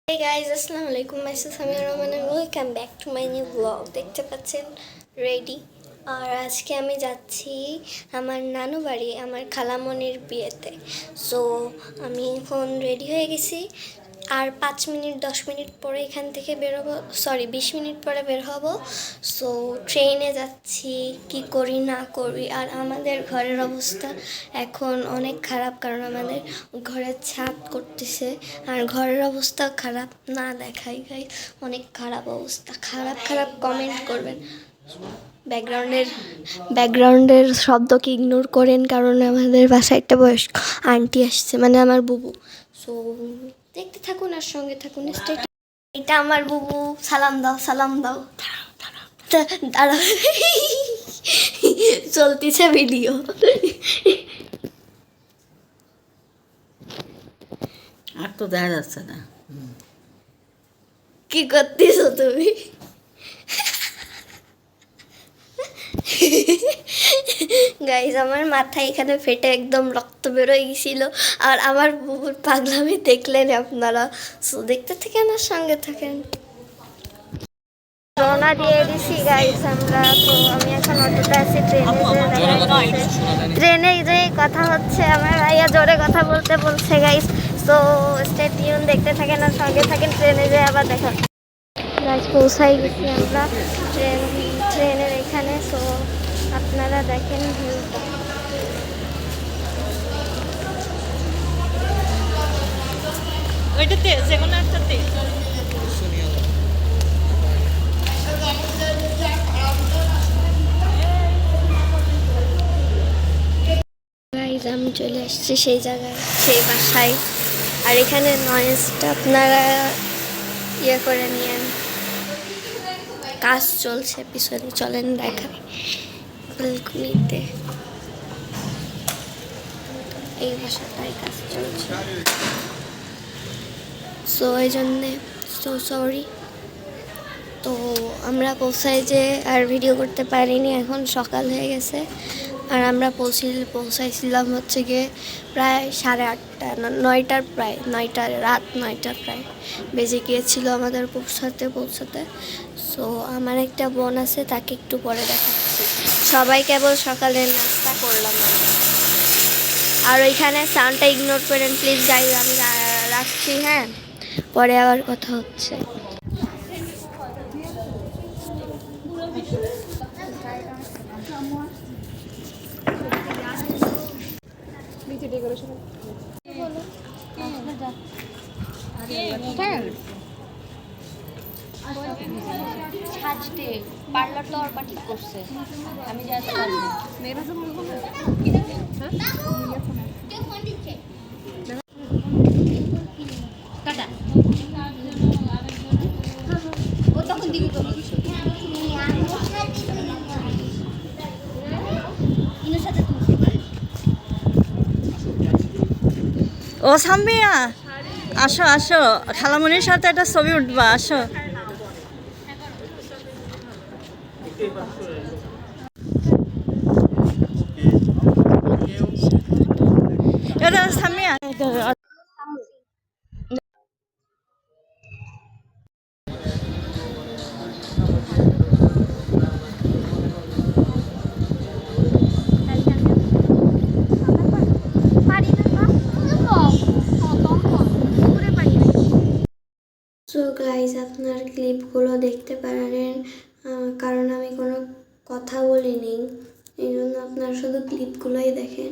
Hey guys, আসসালামু আলাইকুম। myself Samia Rahman and welcome back to my new vlog. দেখতে পাচ্ছেন রেডি। আর আজকে আমি যাচ্ছি আমার নানু বাড়ি, আমার খালামণির বিয়েতে। সো আমি এখন রেডি হয়ে গেছি। আর 5 মিনিট 10 মিনিট পরে এখান থেকে বেরোবো, 20 মিনিট পরে বের হব। সো ট্রেনে যাচ্ছি, কি করি না করি। আর আমাদের ঘরের অবস্থা এখন অনেক খারাপ, কারণ আমাদের ঘরের ছাদ করতেছে। আর ঘরের অবস্থা খারাপ না দেখাই গাই, অনেক খারাপ অবস্থা। খারাপ খারাপ কমেন্ট করবেন। ব্যাকগ্রাউন্ডের শব্দকে ইগনোর করেন, কারণ আমাদের বাসায় একটা বয়স্ক আন্টি আসছে, মানে আমার বুবু। সো দেখতে থাকুন আর সঙ্গে থাকুন। এটা আমার বুবু। সালাম দাও, সালাম দাও। দাঁড়াও, চলতেছে ভিডিও। আর তো দেখা যাচ্ছে না। কি করতেছো তুমি? গাইজ, আমার মাথায় এখানে ফেটে একদম রক্ত বেরোয় গেছিল। আর আমার বুবুর পাগলামি দেখলেন আপনারা। সো দেখতে থাকেন আর সঙ্গে থাকেন। রওনা দিয়ে দিছি গাইজ আমরা। তো আমি এখন অটোতে আছি, ট্রেনে যে কথা হচ্ছে, আমার ভাইয়া জোরে কথা বলতে বলছে গাইজ। সো স্টে টিউন, দেখতে থাকেন আর সঙ্গে থাকেন। ট্রেনে যে আবার দেখা গাইজ, পৌঁছাই গেছি আমরা ট্রেনের এখানে। সো আপনারা দেখেন ভিউটা। ওইটাতে যে কোনো একটাতে গাইজ, আমি চলে আসছি সেই জায়গায়, সেই বাসায়। আর এখানে নয়েজটা আপনারা ইয়ে করে নিয়েন। কাজ চলছে পিছনে, চলেন দেখায়। ব্যালকনিতে এই বাসাটায় কাজ চলছে। সো এই জন্যে সরি। তো আমরা পৌঁছাই যে আর ভিডিও করতে পারিনি, এখন সকাল হয়ে গেছে। আর আমরা পৌঁছাইছিলাম হচ্ছে গিয়ে প্রায় 8:30, 9টার, প্রায় 9টা, রাত 9টা প্রায় বেজে গিয়েছিল আমাদের পৌঁছাতে। সো আমার একটা বোন আছে, তাকে একটু পরে দেখাচ্ছি। সবাই কেবল সকালের নাস্তা করলাম আমরা। আর ওইখানে সাউন্ডটা ইগনোর করেন প্লিজ গাইজ, আমি রাখছি। হ্যাঁ, পরে আবার কথা হচ্ছে। সাজতে পার্লার তো আর ঠিক করছে, আমি যাতে পারি না। টাটা। ও তখন দিবি তো ও সাম্মিয়া, আসো আসো, খালামণির সাথে একটা ছবি উঠবা, আসো। এটা সাম্মিয়া। সো গাইজ, আপনার ক্লিপগুলো দেখতে পারেন, কারণ আমি কোনো কথা বলিনি, এই জন্য আপনারা শুধু ক্লিপগুলোই দেখেন।